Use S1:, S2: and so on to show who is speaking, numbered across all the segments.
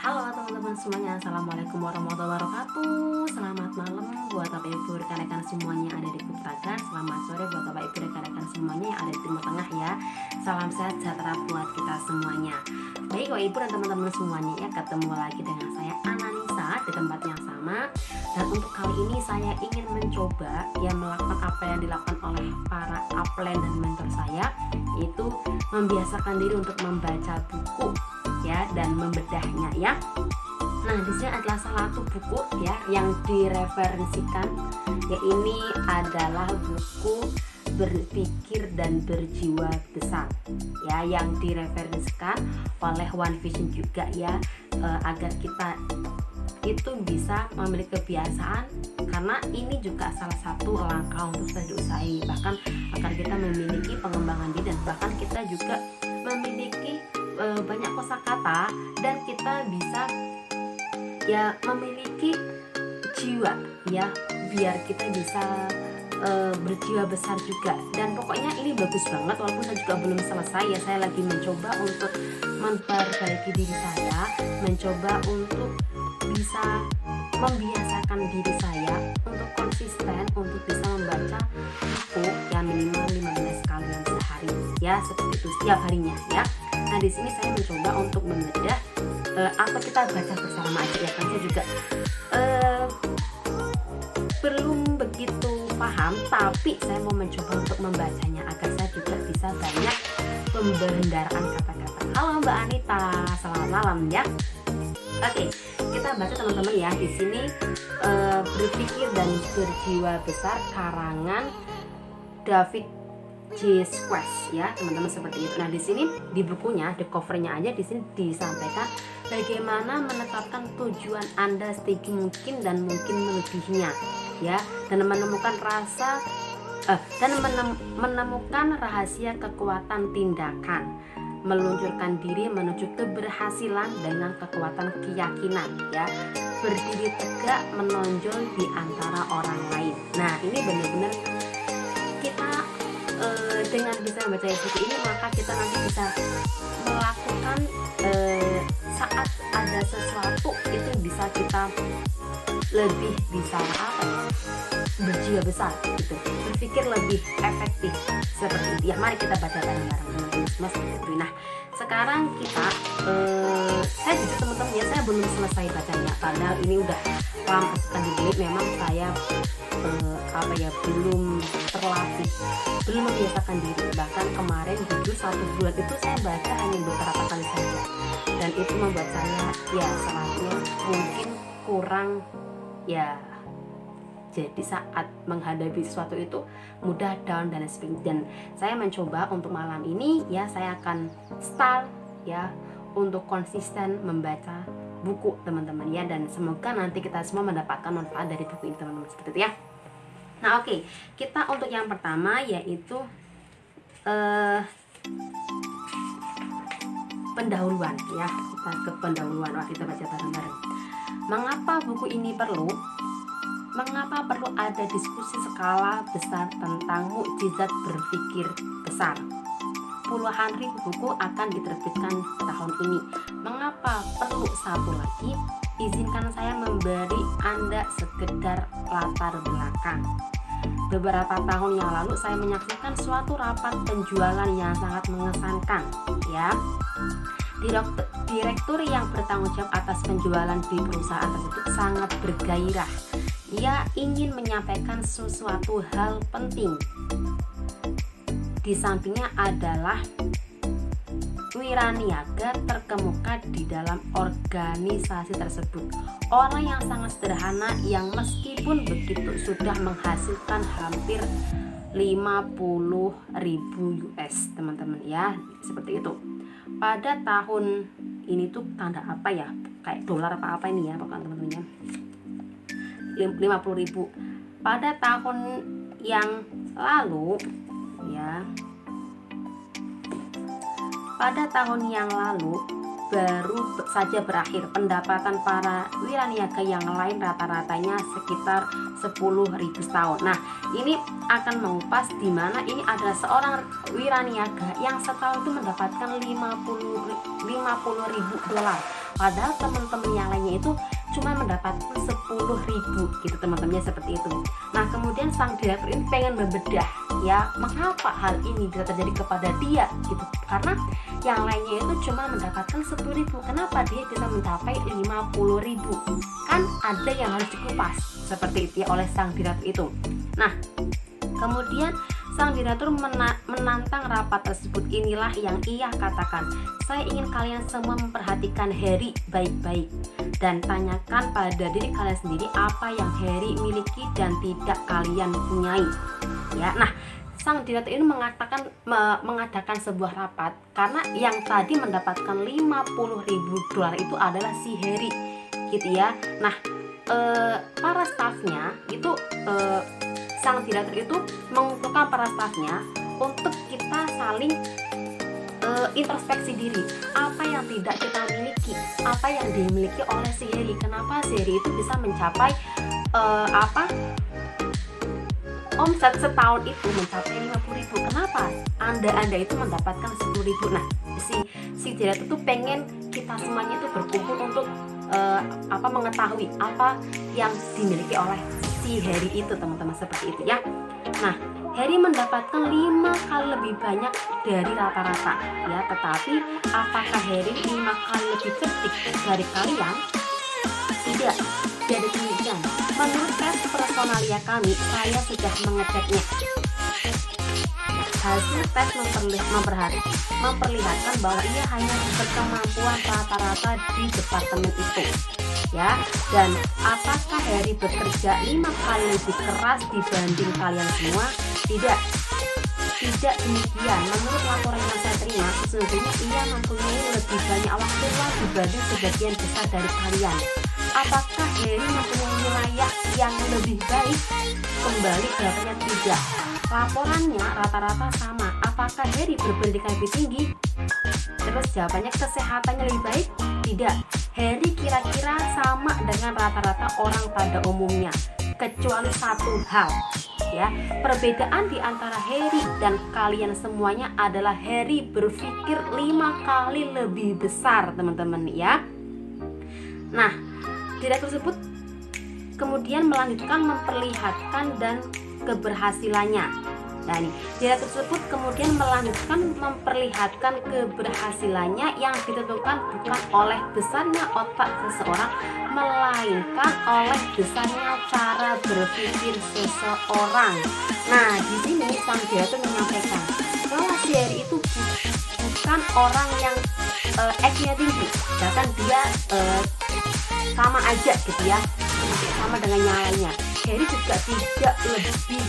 S1: Halo teman-teman semuanya, Assalamualaikum warahmatullahi wabarakatuh. Selamat malam buat Bapak Ibu rekan-rekan semuanya yang ada di Kuptagan. Selamat sore buat Bapak Ibu rekan-rekan semuanya yang ada di Timur Tengah ya. Salam sehat sejahtera buat kita semuanya. Baik Bapak Ibu dan teman-teman semuanya ya, ketemu lagi dengan saya Ananisa di tempat yang sama. Dan untuk kali ini saya ingin mencoba ya melakukan apa yang dilakukan oleh para upline dan mentor saya, yaitu membiasakan diri untuk membaca buku ya dan membedahnya ya. Nah, di sini adalah salah satu buku ya yang direferensikan, ya ini adalah buku Berpikir dan Berjiwa Besar ya, yang direferensikan oleh One Vision juga ya, agar kita itu bisa memiliki kebiasaan, karena ini juga salah satu langkah untuk kita diusahakan, bahkan agar kita memiliki pengembangan diri dan bahkan kita juga memiliki banyak kosakata dan kita bisa ya memiliki jiwa ya, biar kita bisa berjiwa besar juga. Dan pokoknya ini bagus banget, walaupun saya juga belum selesai ya, saya lagi mencoba untuk memperbaiki diri saya, mencoba untuk bisa membiasakan diri saya untuk konsisten untuk bisa membaca buku yang minimal 15 kali sehari ya, seperti itu setiap harinya ya. Nah, di sini saya mencoba untuk membedah atau kita baca bersama aja ya, kan saya juga belum begitu paham, tapi saya mau mencoba untuk membacanya agar saya juga bisa banyak pembendaraan kata-kata. Halo Mbak Anita, selamat malam ya. Oke, kita baca teman-teman ya. Di sini Berpikir dan Berjiwa Besar karangan David J. Squash ya teman-teman, seperti itu. Nah, di sini di bukunya, di covernya aja di sini disampaikan bagaimana menetapkan tujuan Anda setinggi mungkin dan mungkin melebihinya ya, dan menemukan menemukan rahasia kekuatan tindakan, meluncurkan diri menuju keberhasilan dengan kekuatan keyakinan ya, berdiri tegak menonjol di antara orang lain. Nah, ini benar-benar kita dengan bisa membaca buku ini, maka kita nanti bisa melakukan saat ada sesuatu itu bisa kita lebih bisa berjiwa besar gitu, berpikir lebih efektif seperti itu ya. Mari kita baca bareng-bareng teman-teman semua seperti itu. Nah, sekarang kita saya jujur teman-teman ya, saya belum selesai bacanya, padahal ini udah lama sekali dibeli. Memang saya belum terlatih, belum membiasakan diri. Bahkan kemarin jujur 1 bulan itu saya baca hanya beberapa kali saja, dan itu membuat saya ya salahnya mungkin kurang ya, jadi saat menghadapi sesuatu itu mudah down dan sebagainya. Dan saya mencoba untuk malam ini ya, saya akan start ya untuk konsisten membaca buku teman-teman ya, dan semoga nanti kita semua mendapatkan manfaat dari buku ini teman-teman, seperti itu ya. Nah, oke, kita untuk yang pertama yaitu pendahuluan ya, kita ke pendahuluan. Wah, kita baca bareng-bareng. Mengapa buku ini perlu? Mengapa perlu ada diskusi skala besar tentang mukjizat berpikir besar? Puluhan ribu buku akan diterbitkan tahun ini. Mengapa perlu satu lagi? Izinkan saya memberi Anda sekedar latar belakang. Beberapa tahun yang lalu saya menyaksikan suatu rapat penjualan yang sangat mengesankan ya. Direktur yang bertanggung jawab atas penjualan di perusahaan tersebut sangat bergairah. Ia ingin menyampaikan sesuatu hal penting. Di sampingnya adalah wiraniaga terkemuka di dalam organisasi tersebut. Orang yang sangat sederhana yang meskipun begitu sudah menghasilkan hampir 50.000 US teman-teman ya, seperti itu. Pada tahun ini tuh tanda apa ya, kayak dolar apa ini ya pokoknya teman-teman ya, 50.000. Pada tahun yang lalu ya, pada tahun yang lalu baru saja berakhir, pendapatan para wiraniaga yang lain rata-ratanya sekitar 10.000 tahun. Nah, ini akan mengupas di mana ini adalah seorang wiraniaga yang setahun itu mendapatkan 50.000 dolar. padahal teman-teman yang lainnya itu cuma mendapatkan 10.000 gitu teman-temannya, seperti itu. Nah kemudian sang direktur ini pengen membedah ya, mengapa hal ini bisa terjadi kepada dia gitu, karena yang lainnya itu cuma mendapatkan 10.000, kenapa dia bisa mencapai 50.000? Kan ada yang harus dikupas seperti itu ya oleh sang direktur itu. Nah kemudian sang direktur menantang rapat tersebut. Inilah yang ia katakan, saya ingin kalian semua memperhatikan Harry baik-baik dan tanyakan pada diri kalian sendiri apa yang Harry miliki dan tidak kalian punyai. Ya, nah sang direktur ini mengadakan sebuah rapat karena yang tadi mendapatkan 50.000 dolar itu adalah si Harry gitu ya. Nah para stafnya itu sang direktur itu mengumpulkan para stafnya untuk kita saling introspeksi diri, apa yang tidak kita miliki, apa yang dimiliki oleh si Harry, kenapa si Harry itu bisa mencapai omset setahun itu mencapai 50.000, kenapa anda itu mendapatkan 10.000. Nah si direktur tuh pengen kita semuanya itu berkumpul untuk mengetahui apa yang dimiliki oleh si Harry itu teman-teman, seperti itu ya. Nah Harry mendapatkan 5 kali lebih banyak dari rata-rata ya, tetapi apakah Harry 5 kali lebih cerdik dari kalian? Tidak, jadi demikian. Menurut tes personalia kami, saya sudah mengeceknya. Hasil tes memperlihatkan bahwa ia hanya berkemampuan rata-rata di departemen itu ya. Dan apakah Harry bekerja 5 kali lebih keras dibanding kalian semua? Tidak demikian. Menurut laporan yang saya terima, sesungguhnya ia mempunyai lebih banyak waktu luang dibanding sebagian besar dari kalian. Apakah Harry mempunyai wilayah yang lebih baik? Kembali jawabannya tidak. Laporannya rata-rata sama. Apakah Harry berpendidikan lebih tinggi? Terus jawabannya kesehatannya lebih baik? Tidak. Harry kira-kira sama dengan rata-rata orang pada umumnya, kecuali satu hal ya. Perbedaan di antara Harry dan kalian semuanya adalah Harry berpikir 5 kali lebih besar teman-teman ya. Nah direktur tersebut kemudian melanjutkan memperlihatkan dan keberhasilannya. Nah ini direktur tersebut kemudian melanjutkan memperlihatkan keberhasilannya yang ditentukan bukan oleh besarnya otak seseorang, melainkan oleh besarnya cara berpikir seseorang. Nah di sini sang direktur menyampaikan bahwa si Harry itu bukan orang yang IQ-nya tinggi, bahkan dia sama aja gitu ya, sama dengan yang lainnya. Harry juga tidak lebih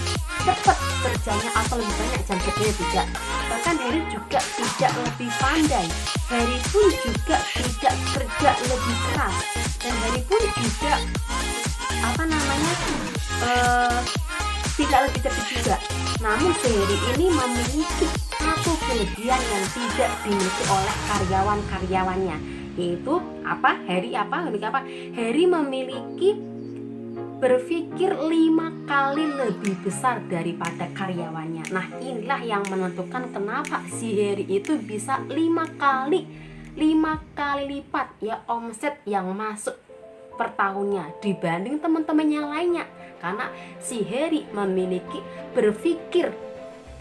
S1: cepat kerjanya atau lebih banyak jam kerjanya, tidak. Bahkan Harry juga tidak lebih pandai. Harry pun juga tidak kerja lebih keras, dan Harry pun juga tidak lebih cerdik juga. Namun si Harry ini memiliki satu kelebihan yang tidak dimiliki oleh karyawan-karyawannya, yaitu Harry memiliki berpikir 5 kali lebih besar daripada karyawannya. Nah inilah yang menentukan kenapa si Harry itu bisa 5 kali lipat ya omset yang masuk per tahunnya dibanding teman-teman yang lainnya, karena si Harry memiliki berpikir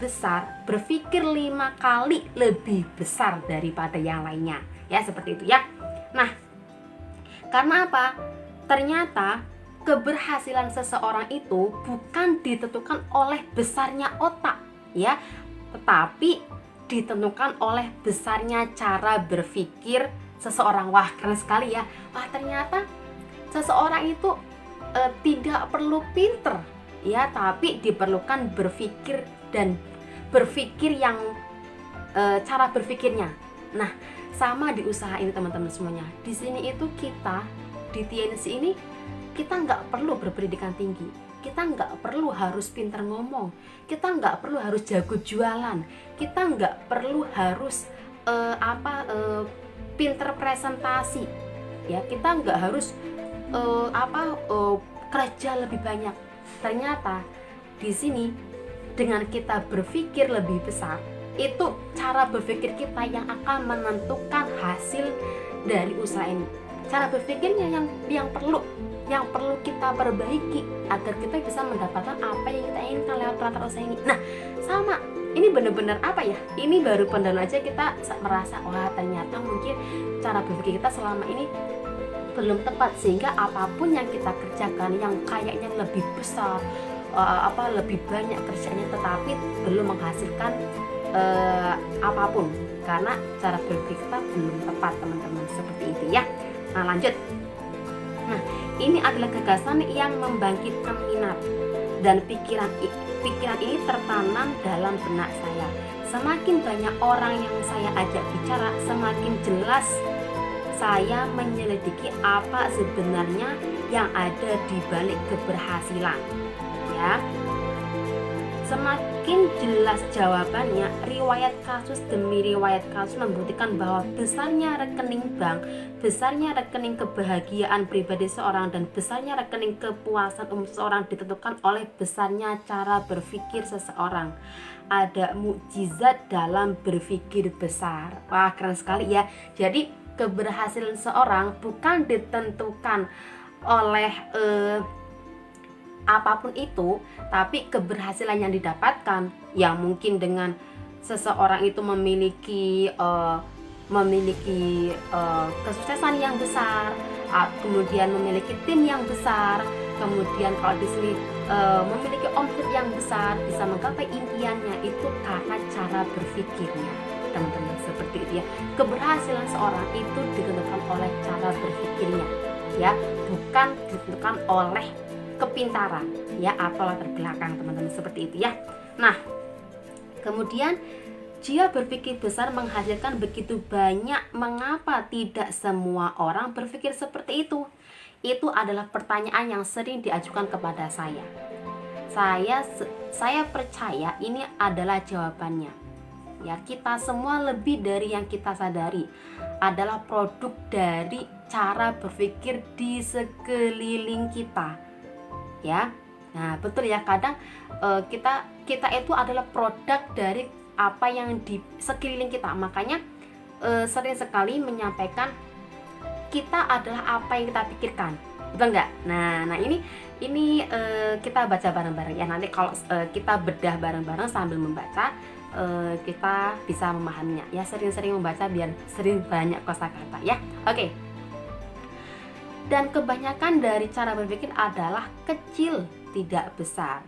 S1: besar, berpikir 5 kali lebih besar daripada yang lainnya ya, seperti itu ya. Nah karena apa? Ternyata keberhasilan seseorang itu bukan ditentukan oleh besarnya otak ya, tetapi ditentukan oleh besarnya cara berpikir seseorang. Wah keren sekali ya. Wah ternyata seseorang itu tidak perlu pinter ya, tapi diperlukan berpikir dan berpikir yang cara berpikirnya. Nah sama di usaha ini teman-teman semuanya. Di sini itu kita di TNC ini kita nggak perlu berpendidikan tinggi, kita nggak perlu harus pintar ngomong, kita nggak perlu harus jago jualan, kita nggak perlu harus pintar presentasi ya, kita nggak harus kerja lebih banyak. Ternyata di sini dengan kita berpikir lebih besar, itu cara berpikir kita yang akan menentukan hasil dari usaha ini. Cara berpikirnya yang perlu kita perbaiki agar kita bisa mendapatkan apa yang kita inginkan lewat perantaraan usaha ini. Nah, sama ini benar-benar apa ya? Ini baru pendahuluan aja kita merasa wah ternyata mungkin cara berpikir kita selama ini belum tepat, sehingga apapun yang kita kerjakan yang kayaknya lebih besar, lebih banyak kerjanya, tetapi belum menghasilkan apapun karena cara berpikir kita belum tepat, teman-teman, seperti itu ya. Nah, lanjut. Nah, ini adalah gagasan yang membangkitkan minat dan pikiran ini tertanam dalam benak saya. Semakin banyak orang yang saya ajak bicara, semakin jelas saya menyelidiki apa sebenarnya yang ada di balik keberhasilan. Ya. Semakin jelas jawabannya, riwayat kasus demi riwayat kasus membuktikan bahwa besarnya rekening bank, besarnya rekening kebahagiaan pribadi seorang, dan besarnya rekening kepuasan seseorang ditentukan oleh besarnya cara berpikir seseorang. Ada mukjizat dalam berpikir besar. Wah, keren sekali ya. Jadi keberhasilan seorang bukan ditentukan oleh apapun itu, tapi keberhasilan yang didapatkan yang mungkin dengan seseorang itu memiliki kesuksesan yang besar, kemudian memiliki tim yang besar, kemudian kalau di sini memiliki omset yang besar, bisa menggapai impiannya, itu karena cara berpikirnya, teman-teman, seperti itu ya. Keberhasilan seorang itu ditentukan oleh cara berpikirnya, ya, bukan ditentukan oleh kepintaran ya atau latar belakang, teman-teman, seperti itu ya. Nah, kemudian jika berpikir besar menghasilkan begitu banyak, mengapa tidak semua orang berpikir seperti itu? Itu adalah pertanyaan yang sering diajukan kepada saya. Saya percaya ini adalah jawabannya. Ya, kita semua lebih dari yang kita sadari adalah produk dari cara berpikir di sekeliling kita. Ya, nah betul ya, kadang kita itu adalah produk dari apa yang di sekeliling kita. Makanya sering sekali menyampaikan kita adalah apa yang kita pikirkan, betul nggak? Nah ini kita baca bareng-bareng ya. Nanti kalau kita bedah bareng-bareng sambil membaca, kita bisa memahaminya ya. Sering-sering membaca biar sering banyak kosakata ya. Oke. Dan kebanyakan dari cara berpikir adalah kecil, tidak besar.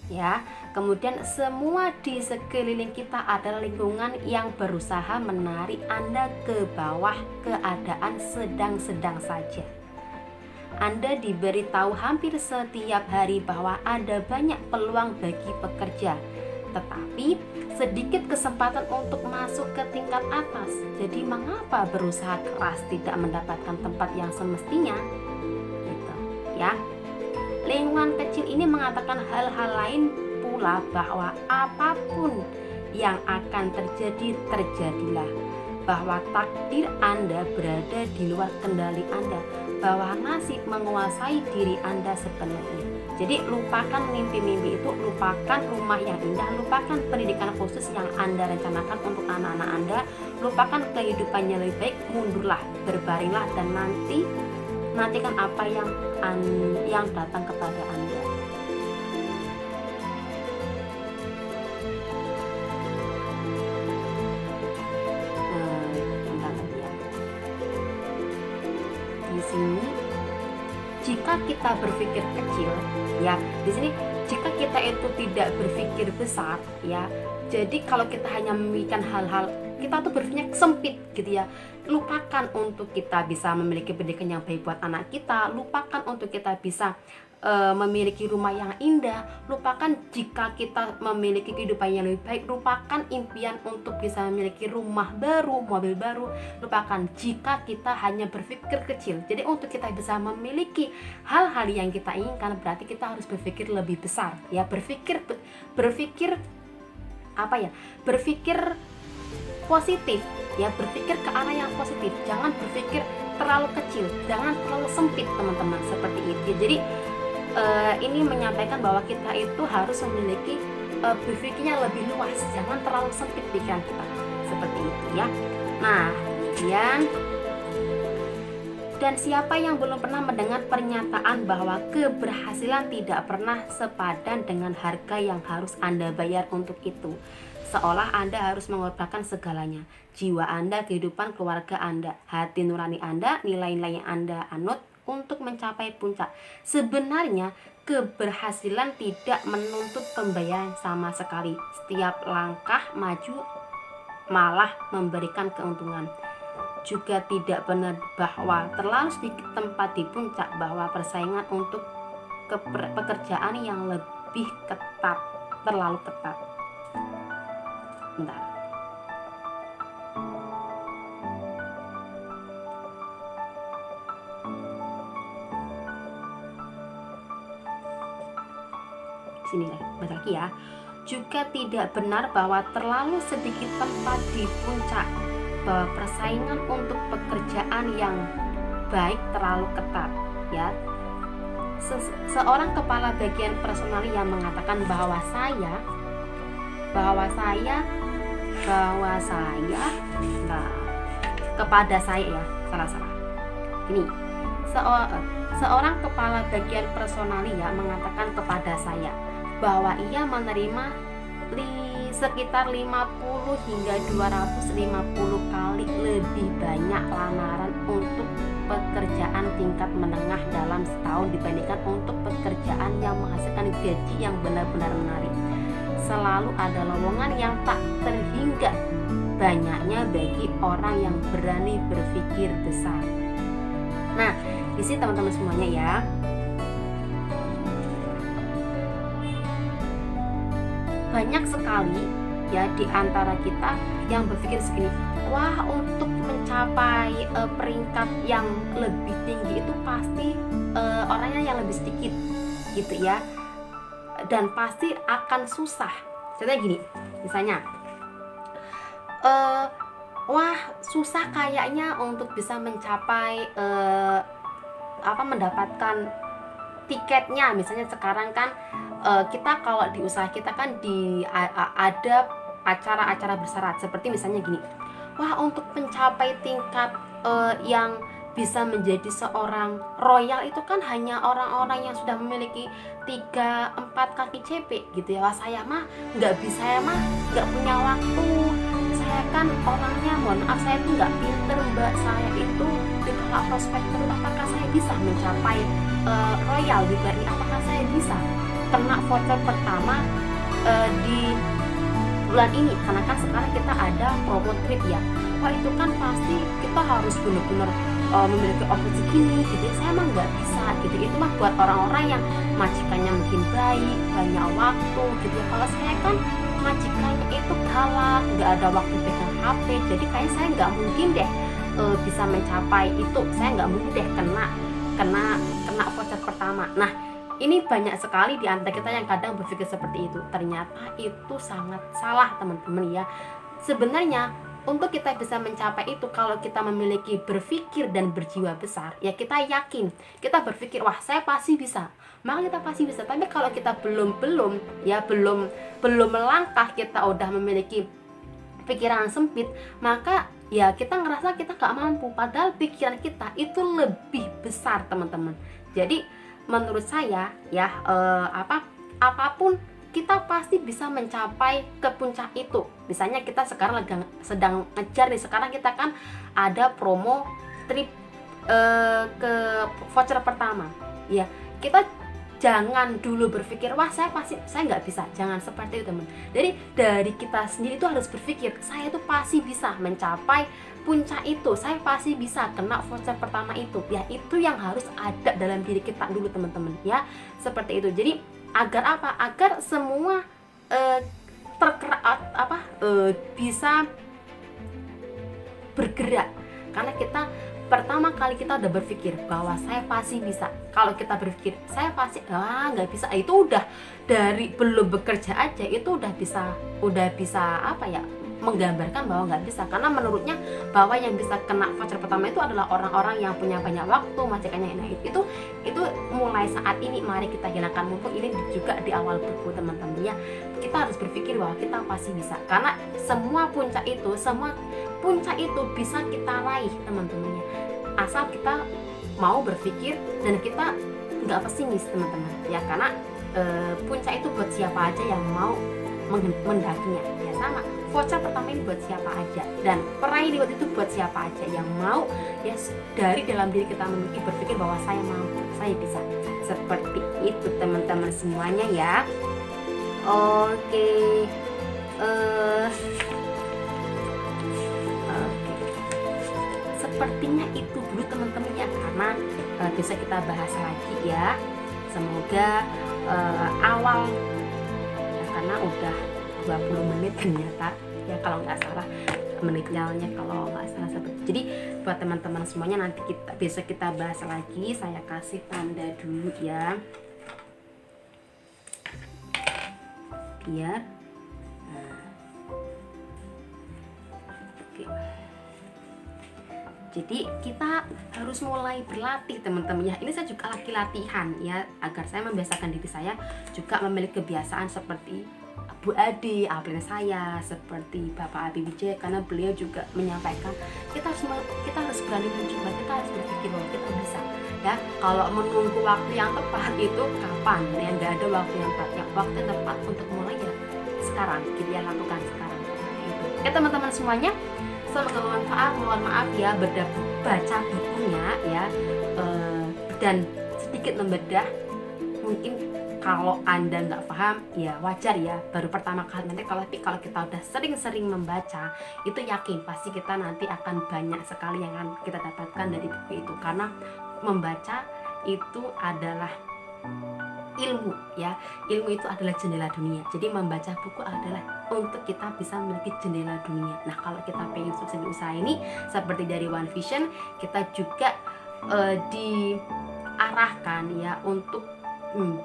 S1: Ya, kemudian semua di sekeliling kita adalah lingkungan yang berusaha menarik Anda ke bawah keadaan sedang-sedang saja. Anda diberitahu hampir setiap hari bahwa ada banyak peluang bagi pekerja, tetapi sedikit kesempatan untuk masuk ke tingkat atas. Jadi mengapa berusaha keras tidak mendapatkan tempat yang semestinya? Gitu, ya. Lingkungan kecil ini mengatakan hal-hal lain pula, bahwa apapun yang akan terjadi, terjadilah. Bahwa takdir Anda berada di luar kendali Anda, bahwa nasib menguasai diri Anda sepenuhnya. Jadi lupakan mimpi-mimpi itu, lupakan rumah yang indah, lupakan pendidikan khusus yang Anda rencanakan untuk anak-anak Anda, lupakan kehidupannya lebih baik, mundurlah, berbaringlah, dan nantikan apa yang datang kepada Anda. Di sini jika kita berpikir kecil, ya, di sini jika kita itu tidak berpikir besar, ya, jadi kalau kita hanya memikirkan hal-hal, kita tuh berpikirnya sempit gitu ya. Lupakan untuk kita bisa memiliki pendidikan yang baik buat anak kita, lupakan untuk kita bisa memiliki rumah yang indah, lupakan jika kita memiliki kehidupan yang lebih baik, lupakan impian untuk bisa memiliki rumah baru, mobil baru, lupakan jika kita hanya berpikir kecil. Jadi untuk kita bisa memiliki hal-hal yang kita inginkan, berarti kita harus berpikir lebih besar, ya, berpikir apa ya, berpikir positif, ya, berpikir ke arah yang positif, jangan berpikir terlalu kecil, jangan terlalu sempit, teman-teman, seperti itu. Jadi ini menyampaikan bahwa kita itu harus memiliki berpikirnya lebih luas, jangan terlalu sempit pikiran kita, seperti itu ya. Nah, Kemudian, dan siapa yang belum pernah mendengar pernyataan bahwa keberhasilan tidak pernah sepadan dengan harga yang harus Anda bayar untuk itu? Seolah Anda harus mengorbankan segalanya, jiwa Anda, kehidupan keluarga Anda, hati nurani Anda, nilai-nilai yang Anda anut untuk mencapai puncak. Sebenarnya keberhasilan tidak menuntut pembayaran sama sekali. Setiap langkah maju malah memberikan keuntungan. Juga tidak benar bahwa terlalu sedikit tempat di puncak, bahwa persaingan untuk pekerjaan yang lebih ketat, terlalu ketat. Bentar. Sini lagi ya. Juga tidak benar bahwa terlalu sedikit tempat di puncak, bahwa persaingan untuk pekerjaan yang baik terlalu ketat, ya. Seorang kepala bagian personal yang mengatakan bahwa saya kepada saya, ya, salah. Ini seorang kepala bagian personalia mengatakan kepada saya bahwa ia menerima sekitar 50 hingga 250 kali lebih banyak lamaran untuk pekerjaan tingkat menengah dalam setahun dibandingkan untuk pekerjaan yang menghasilkan gaji yang benar-benar menarik. Selalu ada lowongan yang tak terhingga banyaknya bagi orang yang berani berpikir besar. Nah, di sini teman-teman semuanya ya, banyak sekali ya di antara kita yang berpikir segini, wah, untuk mencapai peringkat yang lebih tinggi itu pasti orangnya yang lebih sedikit gitu ya, dan pasti akan susah. Contohnya gini, misalnya wah, susah kayaknya untuk bisa mencapai mendapatkan tiketnya. Misalnya sekarang kan kita kalau di usaha kita kan ada acara-acara bersyarat, seperti misalnya gini, wah, untuk mencapai tingkat yang bisa menjadi seorang royal itu kan hanya orang-orang yang sudah memiliki 3-4 kaki CP gitu ya. Wah, saya mah nggak bisa, saya mah nggak punya waktu, saya kan orangnya, mohon maaf, saya tuh nggak pinter mbak, saya itu di kala prospek terus, apakah saya bisa mencapai royal di bulan ini, apakah saya bisa kena voucher pertama di bulan ini, karena kan sekarang kita ada promo trip ya. Wah, itu kan pasti kita harus benar-benar memiliki offer segini gitu. Saya mah nggak bisa gitu. Itu mah buat orang-orang yang majikannya mungkin baik, banyak waktu gitu ya. Kalau saya kan majikannya itu galak, nggak ada waktu pegang HP, jadi kayaknya saya nggak mungkin deh bisa mencapai itu. Saya nggak mungkin deh kena voucher pertama. Nah, ini banyak sekali di antara kita yang kadang berpikir seperti itu. Ternyata itu sangat salah, teman-teman ya. Sebenarnya untuk kita bisa mencapai itu, kalau kita memiliki berpikir dan berjiwa besar, ya kita yakin, kita berpikir, wah, saya pasti bisa, maka kita pasti bisa. Tapi kalau kita belum melangkah, kita udah memiliki pikiran sempit, maka ya kita ngerasa kita gak mampu, padahal pikiran kita itu lebih besar, teman-teman. Jadi menurut saya ya, apapun kita pasti bisa mencapai ke puncak itu. Misalnya kita sekarang sedang ngejar nih, sekarang kita kan ada promo trip ke voucher pertama ya. Kita jangan dulu berpikir, wah, saya nggak bisa. Jangan seperti itu, teman. Jadi dari kita sendiri itu harus berpikir, saya itu pasti bisa mencapai puncak itu, saya pasti bisa kena voucher pertama itu. Ya, itu yang harus ada dalam diri kita dulu, teman-teman ya. Seperti itu. Jadi agar apa? Agar semua bisa bergerak. Karena kita pertama kali kita udah berpikir bahwa saya pasti bisa. Kalau kita berpikir saya pasti nggak bisa, itu udah dari belum bekerja aja itu udah bisa menggambarkan bahwa nggak bisa. Karena menurutnya bahwa yang bisa kena voucher pertama itu adalah orang-orang yang punya banyak waktu, majikannya enak. Itu mulai saat ini mari kita hilangkan, mumpung ini juga di awal buku, teman-teman ya. Kita harus berpikir bahwa kita pasti bisa, karena semua puncak itu, semua puncak itu bisa kita raih teman-temannya, asal kita mau berpikir dan kita nggak pesimis teman-teman ya, karena puncak itu buat siapa aja yang mau mendakinya ya. Sama voucher pertama ini buat siapa aja, dan peraih reward itu buat siapa aja yang mau ya, dari dalam diri kita memiliki berpikir bahwa saya mampu, saya bisa. Seperti itu teman-teman semuanya ya. Oke. Sepertinya itu dulu teman-teman ya, karena bisa kita bahas lagi ya. Semoga awal ya, karena udah 20 menit ternyata ya, kalau nggak salah menitnya, kalau nggak salah seperti. Jadi buat teman-teman semuanya, nanti bisa kita bahas lagi. Saya kasih tanda dulu ya, biar oke. Jadi kita harus mulai berlatih teman-teman ya. Ini saya juga lagi latihan ya, agar saya membiasakan diri saya juga memiliki kebiasaan seperti Bu Ade, upline saya, seperti Bapak Abi Wijaya, karena beliau juga menyampaikan kita harus berani mencoba, kita harus berpikir bahwa kita bisa ya. Kalau menunggu waktu yang tepat itu kapan ya, nggak ada waktu yang tepat ya. Waktu yang tepat untuk mulai ya sekarang, gitu ya, lakukan sekarang itu. Oke teman-teman semuanya, semoga bermanfaat. Mohon maaf ya, baca bukunya ya, dan sedikit membedah. Mungkin kalau Anda nggak paham ya wajar ya, baru pertama kali. Nanti kalau kita udah sering-sering membaca, itu yakin pasti kita nanti akan banyak sekali yang akan kita dapatkan dari buku itu, karena membaca itu adalah ilmu ya. Ilmu itu adalah jendela dunia. Jadi membaca buku adalah untuk kita bisa memiliki jendela dunia. Nah, kalau kita pengen sukses di usaha ini, seperti dari One Vision, kita juga diarahkan ya untuk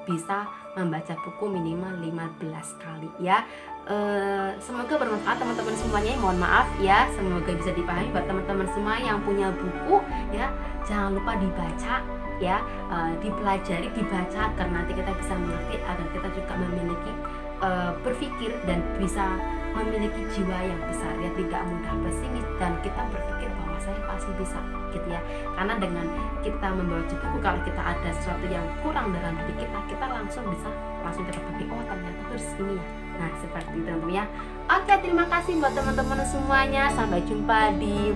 S1: bisa membaca buku minimal 15 kali ya. Semoga bermanfaat teman-teman semuanya. Mohon maaf ya, semoga bisa dipahami buat teman-teman semua yang punya buku ya. Jangan lupa dibaca ya, dipelajari, dibaca, karena nanti kita bisa mengerti, agar kita juga memiliki berpikir dan bisa memiliki jiwa yang besar ya, tidak mudah pesimis, dan kita berpikir bahwa saya pasti bisa gitu ya. Karena dengan kita membaca buku, kalau kita ada sesuatu yang kurang dalam diri kita, kita langsung bisa kita berpikir, oh ternyata harus ini ya. Nah seperti itu ya. Oke, terima kasih buat teman-teman semuanya. Sampai jumpa di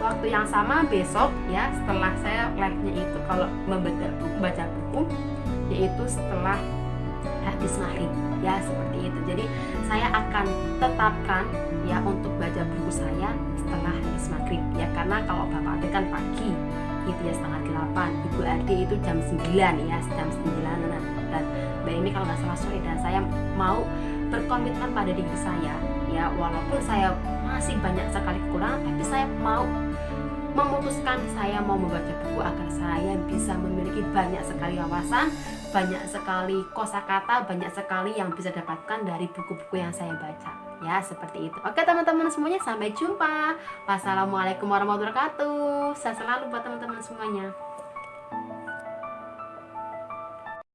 S1: waktu yang sama besok ya, setelah saya live-nya itu kalau baca buku, yaitu setelah habis maghrib ya, seperti itu. Jadi saya akan tetapkan ya untuk baca buku saya setelah habis maghrib ya, karena kalau Bapak Ade kan pagi gitu ya, setengah 8, Ibu Ade itu jam 9 ya, jam 9, dan Mbak ini kalau nggak salah sore. Dan saya mau berkomitmen pada diri saya ya, walaupun saya masih banyak sekali kekurangan, tapi saya mau memutuskan saya mau membaca buku agar saya bisa memiliki banyak sekali wawasan, banyak sekali kosakata, banyak sekali yang bisa dapatkan dari buku-buku yang saya baca ya, seperti itu. Oke teman-teman semuanya, sampai jumpa. Wassalamualaikum warahmatullahi wabarakatuh. Sehat selalu buat teman-teman semuanya.